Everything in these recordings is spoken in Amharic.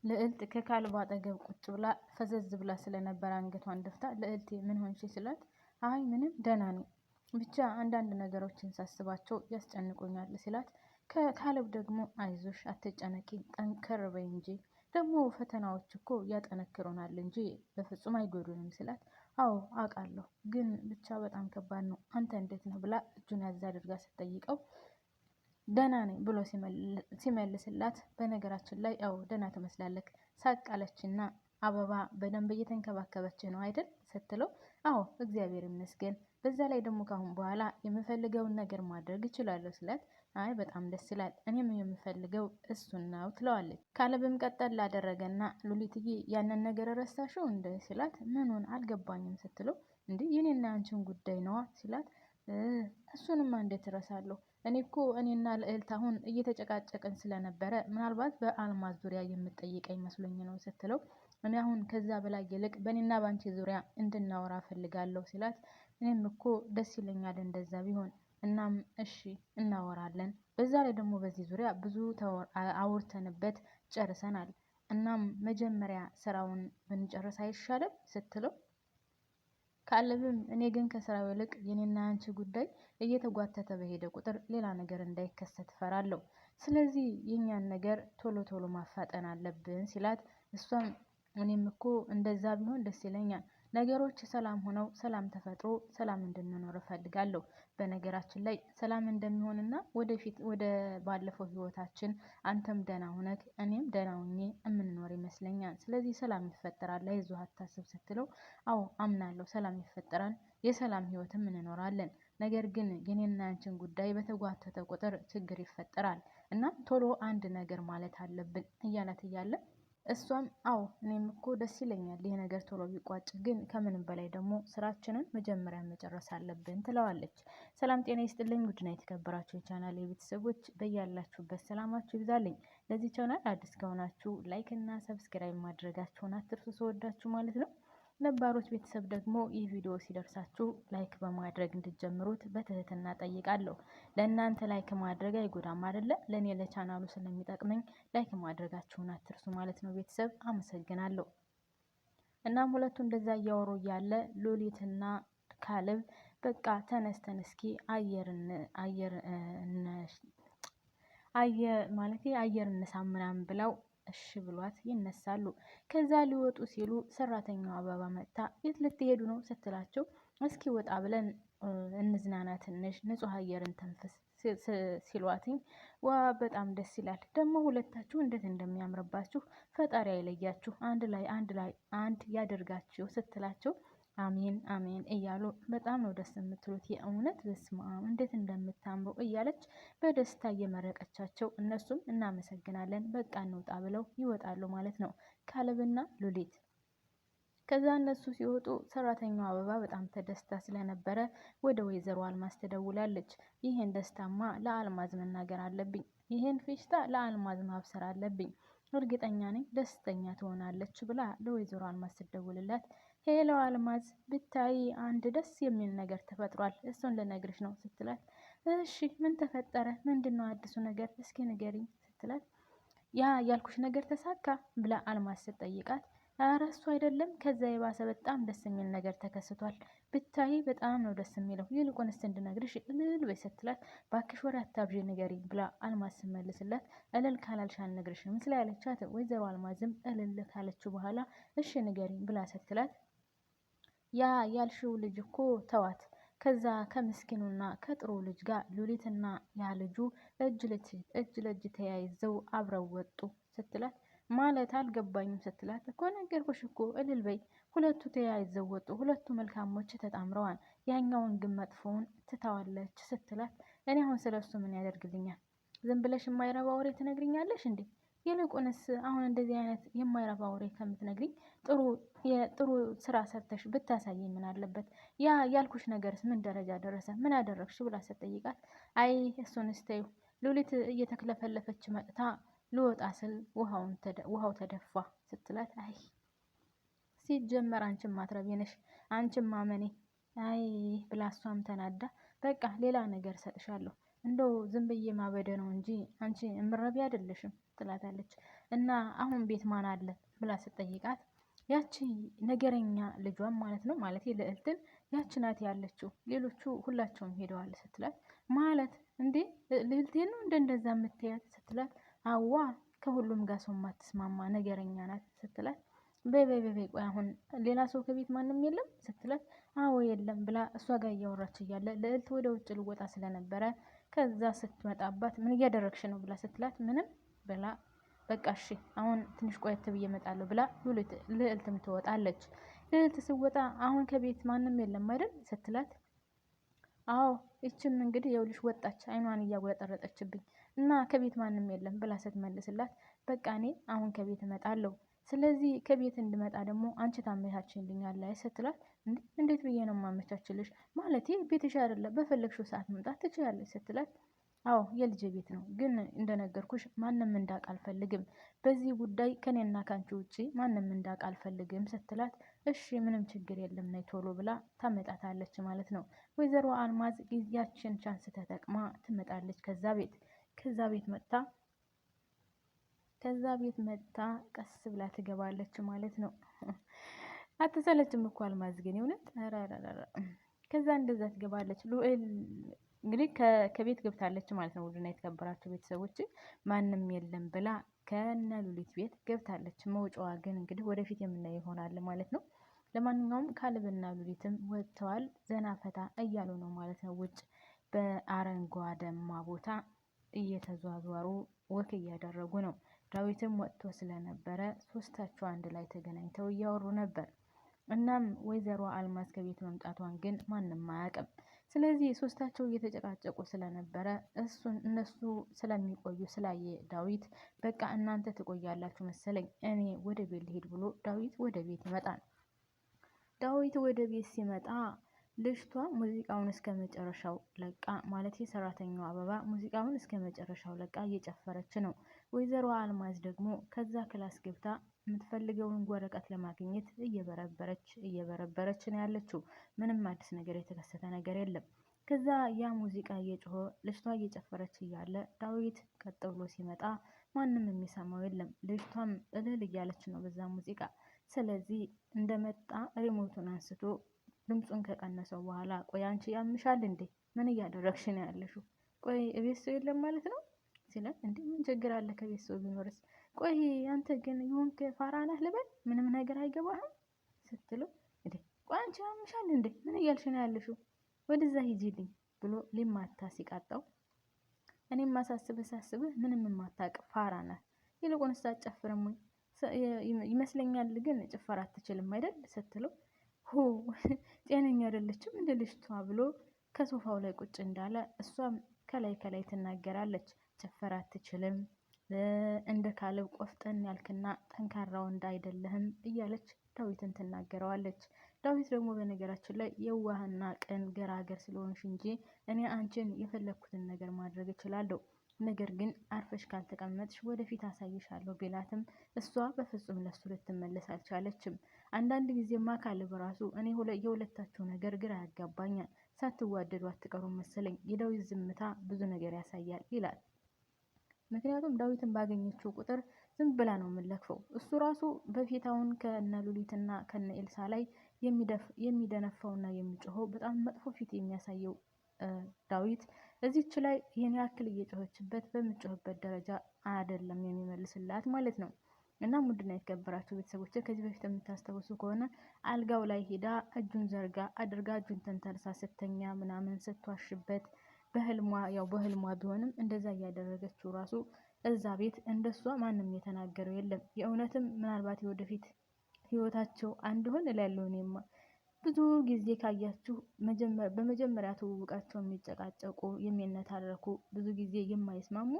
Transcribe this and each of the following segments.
ልዕልት ከካልብ አጠገብ ቁጭ ብላ ፈዘዝ ብላ ስለነበር አንገቷን ደፍታ ልዕልቴ ምን ሆንሽ ስላት አይ ምንም ደህና ነኝ፣ ብቻ አንዳንድ ነገሮችን ሳስባቸው ያስጨንቁኛል ሲላት ከካልብ ደግሞ አይዞሽ አትጨነቂ ጠንከር በይ እንጂ ደግሞ ፈተናዎች እኮ ያጠነክሩናል እንጂ በፍጹም አይጎዱንም ስላት አዎ አውቃለሁ፣ ግን ብቻ በጣም ከባድ ነው፣ አንተ እንዴት ነው ብላ እጁን ያዝ አድርጋ ስትጠይቀው ደህና ነኝ ብሎ ሲመልስላት በነገራችን ላይ ያው ደህና ትመስላለህ ሳቃለችና አበባ በደንብ እየተንከባከበች ነው አይደል ስትለው አዎ እግዚአብሔር ይመስገን፣ በዛ ላይ ደግሞ ካሁን በኋላ የምፈልገውን ነገር ማድረግ እችላለሁ ስላት አይ በጣም ደስ ይላል፣ እኔም የምፈልገው እሱን ነው ትለዋለች። ካለብም ቀጠል ላደረገና ሉሊትዬ ያንን ነገር ረሳሽው እንደ ሲላት ምኑን አልገባኝም ስትለው እንዴ የኔና ያንቺን ጉዳይ ነዋ ሲላት እሱንማ እንዴት እረሳለሁ፣ እኔ እኮ እኔና ልዕልት አሁን እየተጨቃጨቅን ስለነበረ ምናልባት በአልማዝ ዙሪያ የምጠይቀኝ መስሎኝ ነው ስትለው እኔ አሁን ከዛ በላይ ይልቅ በእኔና ባንቺ ዙሪያ እንድናወራ ፈልጋለሁ ሲላት እኔም እኮ ደስ ይለኛል እንደዛ ቢሆን፣ እናም እሺ እናወራለን፣ በዛ ላይ ደግሞ በዚህ ዙሪያ ብዙ አውርተንበት ጨርሰናል፣ እናም መጀመሪያ ስራውን ብንጨርስ አይሻልም ስትለው ካለብም እኔ ግን ከስራው ይልቅ የኔና አንቺ ጉዳይ እየተጓተተ በሄደ ቁጥር ሌላ ነገር እንዳይከሰት ፈራለሁ፣ ስለዚህ የኛን ነገር ቶሎ ቶሎ ማፋጠን አለብን ሲላት እሷም እኔም እኮ እንደዛ ቢሆን ደስ ይለኛል፣ ነገሮች ሰላም ሆነው ሰላም ተፈጥሮ ሰላም እንድንኖር እፈልጋለሁ፣ በነገራችን ላይ ሰላም እንደሚሆንና ወደፊት ወደ ባለፈው ህይወታችን አንተም ደህና ሆነክ እኔም ደህና ሆኜ የምንኖር ይመስለኛል፣ ስለዚህ ሰላም ይፈጠራል አይዞህ አታስብ ስትለው አዎ አምናለሁ ሰላም ይፈጠራል፣ የሰላም ህይወትም እንኖራለን፣ ነገር ግን የኔና ያንቺን ጉዳይ በተጓተተ ቁጥር ችግር ይፈጠራል እና ቶሎ አንድ ነገር ማለት አለብን እያላት እያለ እሷም አዎ እኔም እኮ ደስ ይለኛል ይሄ ነገር ቶሎ ቢቋጭ፣ ግን ከምንም በላይ ደግሞ ስራችንን መጀመሪያ መጨረስ አለብን ትለዋለች። ሰላም ጤና ይስጥልኝ ውድና የተከበራችሁ የቻናል የቤተሰቦች በያላችሁበት ሰላማችሁ ይብዛልኝ። ለዚህ ቻናል አዲስ ከሆናችሁ ላይክ እና ሰብስክራይብ ማድረጋችሁን አትርሱ፣ ስወዳችሁ ማለት ነው። ነባሮች ቤተሰብ ደግሞ ይህ ቪዲዮ ሲደርሳችሁ ላይክ በማድረግ እንድትጀምሩት በትህትና ጠይቃለሁ። ለእናንተ ላይክ ማድረግ አይጎዳም አይደለ? ለእኔ ለቻናሉ ስለሚጠቅመኝ ላይክ ማድረጋችሁን አትርሱ ማለት ነው። ቤተሰብ አመሰግናለሁ። እናም ሁለቱ እንደዛ እያወሩ እያለ ሉሊትና ካሌብ በቃ ተነስተን እስኪ አየር እንሳምናም ብለው እሺ ብሏት ይነሳሉ። ከዛ ሊወጡ ሲሉ ሰራተኛዋ አበባ መጥታ የት ልትሄዱ ነው ስትላቸው እስኪ ወጣ ብለን እንዝናና ትንሽ ንጹህ አየርን ተንፍስ ሲሏትኝ ዋ በጣም ደስ ይላል፣ ደግሞ ሁለታችሁ እንዴት እንደሚያምርባችሁ ፈጣሪ አይለያችሁ፣ አንድ ያደርጋችሁ ስትላቸው አሜን አሜን እያሉ በጣም ነው ደስ የምትሉት፣ የእውነት በስመ አብ እንዴት እንደምታምሩ እያለች በደስታ እየመረቀቻቸው እነሱም እናመሰግናለን በቃ እንውጣ ብለው ይወጣሉ ማለት ነው ካሌብና ሉሊት። ከዛ እነሱ ሲወጡ ሰራተኛዋ አበባ በጣም ተደስታ ስለነበረ ወደ ወይዘሮ አልማዝ ትደውላለች። ይሄን ደስታማ ለአልማዝ መናገር አለብኝ፣ ይሄን ፌሽታ ለአልማዝ ማብሰር አለብኝ፣ እርግጠኛ ነኝ ደስተኛ ትሆናለች ብላ ለወይዘሮ አልማዝ ትደውልላት ሄሎ አልማዝ ብታይ አንድ ደስ የሚል ነገር ተፈጥሯል፣ እሱን ልነግርሽ ነው ስትላት እሺ ምን ተፈጠረ? ምንድነው አዲሱ ነገር? እስኪ ንገሪኝ ስትላት ያ ያልኩሽ ነገር ተሳካ ብላ አልማዝ ስትጠይቃት ኧረ እሱ አይደለም ከዛ የባሰ በጣም ደስ የሚል ነገር ተከስቷል፣ ብታይ በጣም ነው ደስ የሚለው፣ ይልቁንስ እንድነግርሽ እልል በይ ስትላት ባክሽ ወሬ አታብዢ ንገሪኝ ብላ አልማዝ ስመልስላት እልል ካላልሽ አልነግርሽም ስላለቻት ወይዘሮ አልማዝም እልል ካለችው በኋላ እሺ ንገሪኝ ብላ ስትላት ያ ያልሽው ልጅ እኮ ተዋት፣ ከዛ ከምስኪኑና ከጥሩ ልጅ ጋር ሉሊትና ያ ልጁ እጅ ለእጅ ተያይዘው አብረው ወጡ ስትላት ማለት አልገባኝም ስትላት እኮ ነገርኩሽ እኮ እልል በይ፣ ሁለቱ ተያይዘው ወጡ፣ ሁለቱ መልካሞች ተጣምረዋል፣ ያኛውን ግን መጥፎውን ትተዋለች ስትላት እኔ አሁን ስለሱ ምን ያደርግልኛል? ዝም ብለሽ የማይረባ ወሬ ትነግሪኛለሽ እንዴ? ይልቁንስ አሁን እንደዚህ አይነት የማይረባ ወሬ ከምትነግሪኝ ጥሩ ስራ ሰርተሽ ብታሳየኝ ምን አለበት? ያ ያልኩሽ ነገርስ ምን ደረጃ ደረሰ? ምን አደረግሽ ብላ ስትጠይቃት አይ እሱን ስተይው፣ ሉሊት እየተክለፈለፈች መጥታ ልወጣ ስል ውሃው ተደፋ ስትላት አይ ሲጀመር አንቺም ማትረቢ ነሽ፣ አንቺም ማመኔ አይ ብላ እሷም ተናዳ በቃ ሌላ ነገር ሰጥሻለሁ፣ እንደው ዝም ብዬ ማበደ ነው እንጂ አንቺ እምረቢ አይደለሽም ትላታለች። እና አሁን ቤት ማን አለ ብላ ስትጠይቃት ያቺ ነገረኛ ልጇን ማለት ነው ማለት ልዕልትን ያቺ ናት ያለችው፣ ሌሎቹ ሁላቸውም ሄደዋል ስትላት ማለት እንዴ ልዕልቴን ነው እንደዛ የምትያት ስትላት አዋ ከሁሉም ጋር ሰው ማትስማማ ነገረኛ ናት ስትላት በይ በይ በይ ቆይ አሁን ሌላ ሰው ከቤት ማንም የለም ስትላት አዎ የለም ብላ እሷ ጋር እያወራች እያለ ልዕልት ወደ ውጭ ልወጣ ስለነበረ ከዛ ስትመጣባት ምን እያደረግሽ ነው ብላ ስትላት ምንም ብላ በቃ እሺ አሁን ትንሽ ቆየት ብዬ እመጣለሁ ብላ ልዕልትም ትወጣለች። ልዕልት ስወጣ አሁን ከቤት ማንም የለም አይደል ስትላት አዎ ይችም እንግዲህ የውልሽ ወጣች አይኗን እያጉረጠረጠችብኝ እና ከቤት ማንም የለም ብላ ስትመልስላት በቃ እኔ አሁን ከቤት እመጣለሁ፣ ስለዚህ ከቤት እንድመጣ ደግሞ አንቺ ታመቻችልኛለሽ ስትላት እንዴት ብዬ ነው ማመቻችልሽ ማለቴ ቤትሽ አይደለ በፈለግሽው ሰዓት መምጣት ትችላለች ስትላት አዎ የልጄ ቤት ነው፣ ግን እንደነገርኩሽ ማንም እንዳውቅ አልፈልግም፣ በዚህ ጉዳይ ከኔና ካንቺ ውጪ ማንም እንዳውቅ አልፈልግም ስትላት እሺ ምንም ችግር የለም ነይ ቶሎ ብላ ታመጣታለች ማለት ነው። ወይዘሮ አልማዝ ጊዜያችን ቻንስ ተጠቅማ ትመጣለች ከዛ ቤት መጥታ ቀስ ብላ ትገባለች ማለት ነው። አትሰለችም እኮ አልማዝ ግን እውነት ከዛ እንደዛ ትገባለች። ሉኤል እንግዲህ ከቤት ገብታለች ማለት ነው። ውድና የተከበራችሁ ቤተሰቦች ማንም የለም ብላ ከነ ሉሊት ቤት ገብታለች። መውጫዋ ግን እንግዲህ ወደፊት የምናየው ይሆናል ማለት ነው። ለማንኛውም ካሌብና ሉሊትም ወጥተዋል፣ ዘና ፈታ እያሉ ነው ማለት ነው። ውጭ በአረንጓዴማ ቦታ እየተዟዟሩ ወክ እያደረጉ ነው። ዳዊትም ወጥቶ ስለነበረ ሶስታቸው አንድ ላይ ተገናኝተው እያወሩ ነበር። እናም ወይዘሮ አልማዝ ከቤት መምጣቷን ግን ማንም አያውቅም። ስለዚህ ሶስታቸው እየተጨቃጨቁ ስለነበረ እነሱ ስለሚቆዩ ስላየ ዳዊት በቃ እናንተ ትቆያላችሁ መሰለኝ እኔ ወደ ቤት ልሄድ ብሎ ዳዊት ወደ ቤት ይመጣል። ዳዊት ወደ ቤት ሲመጣ ልጅቷ ሙዚቃውን እስከ መጨረሻው ለቃ ማለት የሰራተኛው አበባ ሙዚቃውን እስከ መጨረሻው ለቃ እየጨፈረች ነው። ወይዘሮ አልማዝ ደግሞ ከዛ ክላስ ገብታ የምትፈልገውን ወረቀት ለማግኘት እየበረበረች ነው ያለችው። ምንም አዲስ ነገር የተከሰተ ነገር የለም። ከዛ ያ ሙዚቃ እየጮኸ ልጅቷ እየጨፈረች እያለ ዳዊት ቀጥ ብሎ ሲመጣ ማንም የሚሰማው የለም። ልጅቷም እልል እያለች ነው በዛ ሙዚቃ። ስለዚህ እንደመጣ ሪሞቱን አንስቶ ድምፁን ከቀነሰው በኋላ ቆይ አንቺ ያምሻል እንዴ? ምን እያደረግሽ ነው ያለሽው? ቆይ እቤት ሰው የለም ማለት ነው ሲላት እንዴ ምን ችግር አለ ከቤት ሰው ቢኖርስ? ቆይ አንተ ግን የሆንክ ፋራ ነህ ልበል? ምንም ነገር አይገባህም ስትለው እንዴ ቆይ አንቺ ያምሻል እንዴ? ምን እያልሽ ነው ያለሽው? ወደዛ ሂጂልኝ ብሎ ሊማታ ሲቃጣው እኔም ሳስብህ ምንም የማታውቅ ፋራ ነህ፣ ይልቁንስ አትጨፍርም ወይ ይመስለኛል፣ ግን ጭፈራ አትችልም አይደል ስትለው ሆ ጤነኛ አይደለችም እንደ ልጅቷ ብሎ ከሶፋው ላይ ቁጭ እንዳለ እሷም ከላይ ትናገራለች። ጭፈራ አትችልም፣ እንደ ካሌብ ቆፍጠን ያልክና ጠንካራ ወንድ አይደለህም እያለች ዳዊትን ትናገረዋለች። ዳዊት ደግሞ በነገራችን ላይ የዋህና ቅን ገራገር ስለሆንሽ እንጂ እኔ አንቺን የፈለግኩትን ነገር ማድረግ እችላለሁ፣ ነገር ግን አርፈሽ ካልተቀመጥሽ ወደፊት አሳይሻለሁ ቢላትም እሷ በፍጹም ለሱ ልትመለስ አልቻለችም። አንዳንድ ጊዜማ ካሌብ ራሱ እኔ የሁለታችሁ ነገር ግራ ያጋባኛል፣ ሳትዋደዱ አትቀሩም መሰለኝ፣ የዳዊት ዝምታ ብዙ ነገር ያሳያል ይላል። ምክንያቱም ዳዊትን ባገኘችው ቁጥር ዝም ብላ ነው የምንለክፈው። እሱ ራሱ በፊት አሁን ከነ ሉሊትና ከነ ኤልሳ ላይ የሚደነፋውና የሚጮኸው በጣም መጥፎ ፊት የሚያሳየው ዳዊት እዚች ላይ ይህን ያክል እየጮኸችበት በምጮህበት ደረጃ አይደለም የሚመልስላት ማለት ነው። እና ውድና የተከበራችሁ ቤተሰቦች ከዚህ በፊት የምታስታውሱ ከሆነ አልጋው ላይ ሄዳ እጁን ዘርጋ አድርጋ እጁን ተንተርሳ ስተኛ ምናምን ስትዋሽበት በህልሟ ቢሆንም እንደዛ እያደረገችው ራሱ እዛ ቤት እንደሷ ማንም የተናገረው የለም። የእውነትም ምናልባት የወደፊት ህይወታቸው አንድ ሆን እላለሁ እኔማ። ብዙ ጊዜ ካያችሁ በመጀመሪያ ትውውቃቸው የሚጨቃጨቁ የሚነታረኩ ብዙ ጊዜ የማይስማሙ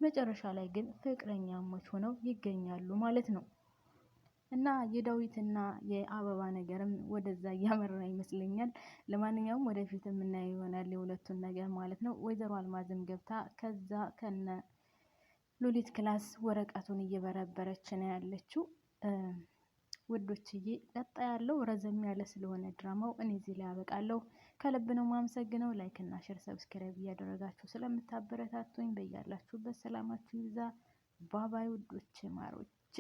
መጨረሻ ላይ ግን ፍቅረኛሞች ሆነው ይገኛሉ ማለት ነው። እና የዳዊትና የአበባ ነገርም ወደዛ እያመራ ይመስለኛል። ለማንኛውም ወደፊት የምናየው ይሆናል የሁለቱን ነገር ማለት ነው። ወይዘሮ አልማዝም ገብታ ከዛ ከነ ሉሊት ክላስ ወረቀቱን እየበረበረች ነው ያለችው። ውዶችዬ ቀጣይ ያለው ረዘም ያለ ስለሆነ ድራማው እኔ እዚህ ላይ አበቃለሁ። ከልብ ነው ማመሰግነው። ላይክ እና ሼር ሰብስክራይብ እያደረጋችሁ ስለምታበረታቱኝ በያላችሁበት ሰላማችሁ ይብዛ። ባባይ ውዶቼ ማሮቼ።